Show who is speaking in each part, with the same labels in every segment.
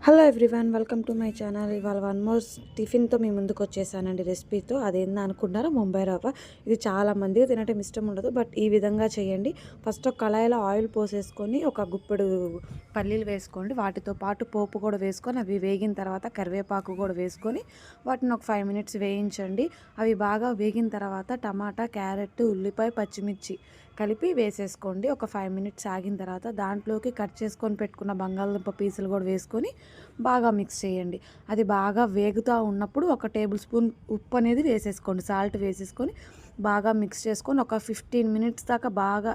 Speaker 1: Hello everyone, welcome to my channel. ఇవాళ one more టిఫిన్తో మీ ముందుకు వచ్చేసానండి, రెసిపీతో. అదేందా అనుకుంటున్నారో, ముంబై రవ్వ. ఇది చాలా మందికి తినటం ఇష్టం ఉండదు, బట్ ఈ విధంగా చేయండి. ఫస్ట్ ఒక కళాయిలో ఆయిల్ పోసేసుకొని ఒక గుప్పెడు పల్లీలు వేసుకోండి. వాటితో పాటు పోపు కూడా వేసుకొని అవి వేగిన తర్వాత కరివేపాకు కూడా వేసుకొని వాటిని ఒక 5 మినిట్స్ వేయించండి. అవి బాగా వేగిన తర్వాత టమాటా, క్యారెట్, ఉల్లిపాయ, పచ్చిమిర్చి కలిపి వేసేసుకోండి. ఒక 5 మినిట్స్ ఆగిన తర్వాత దాంట్లోకి కట్ చేసుకొని పెట్టుకున్న బంగాళదుంప పీసులు కూడా వేసుకొని బాగా మిక్స్ చేయండి. అది బాగా వేగుతూ ఉన్నప్పుడు ఒక టేబుల్ స్పూన్ ఉప్పు అనేది వేసేసుకోండి, సాల్ట్ వేసేసుకొని బాగా మిక్స్ చేసుకొని ఒక 15 మినిట్స్ దాకా బాగా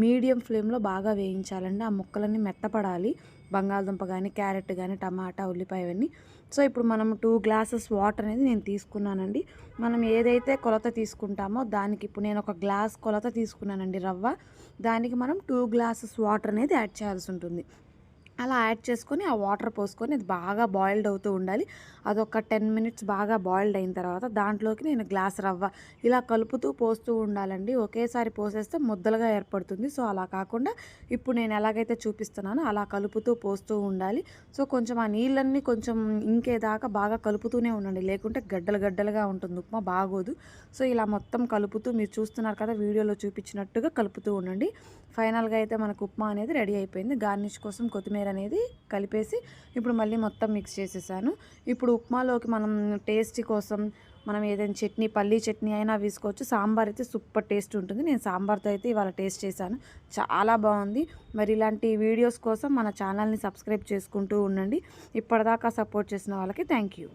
Speaker 1: మీడియం ఫ్లేమ్లో బాగా వేయించాలండి. ఆ ముక్కలన్నీ మెత్తపడాలి, బంగాళదుంప కానీ, క్యారెట్ కానీ, టమాటా, ఉల్లిపాయ ఇవన్నీ. సో ఇప్పుడు మనం 2 గ్లాసెస్ వాటర్ అనేది నేను తీసుకున్నానండి. మనం ఏదైతే కొలత తీసుకుంటామో దానికి ఇప్పుడు నేను ఒక గ్లాస్ కొలత తీసుకున్నానండి రవ్వ. దానికి మనం 2 గ్లాసెస్ వాటర్ అనేది యాడ్ చేయాల్సి ఉంటుంది. అలా యాడ్ చేసుకొని ఆ వాటర్ పోసుకొని అది బాగా బాయిల్డ్ అవుతూ ఉండాలి. అదొక 10 మినిట్స్ బాగా బాయిల్డ్ అయిన తర్వాత దాంట్లోకి నేను గ్లాస్ రవ్వ ఇలా కలుపుతూ పోస్తూ ఉండాలండి. ఒకేసారి పోసేస్తే ముద్దలుగా ఏర్పడుతుంది. సో అలా కాకుండా ఇప్పుడు నేను ఎలాగైతే చూపిస్తున్నానో అలా కలుపుతూ పోస్తూ ఉండాలి. సో కొంచెం ఆ నీళ్ళన్నీ కొంచెం ఇంకేదాకా బాగా కలుపుతూనే ఉండండి, లేకుంటే గడ్డలు గడ్డలుగా ఉంటుంది, ఉప్మా బాగోదు. సో ఇలా మొత్తం కలుపుతూ మీరు చూస్తున్నారు కదా, వీడియోలో చూపించినట్టుగా కలుపుతూ ఉండండి. ఫైనల్గా అయితే మనకు ఉప్మా అనేది రెడీ అయిపోయింది. గార్నిష్ కోసం కొత్తిమీర అనేది కలిపేసి ఇప్పుడు మళ్ళీ మొత్తం మిక్స్ చేసేసాను. ఇప్పుడు ఉప్మాలోకి మనం టేస్ట్ కోసం మనం ఏదైనా చట్నీ, పల్లీ చట్నీ అయినా వేసుకోవచ్చు. సాంబార్ అయితే సూపర్ టేస్ట్ ఉంటుంది. నేను సాంబార్తో అయితే ఇవాళ టేస్ట్ చేశాను, చాలా బాగుంది. మరి ఇలాంటి వీడియోస్ కోసం మన ఛానల్ని సబ్స్క్రైబ్ చేసుకుంటూ ఉండండి. ఇప్పటిదాకా సపోర్ట్ చేసిన వాళ్ళకి థ్యాంక్ యూ.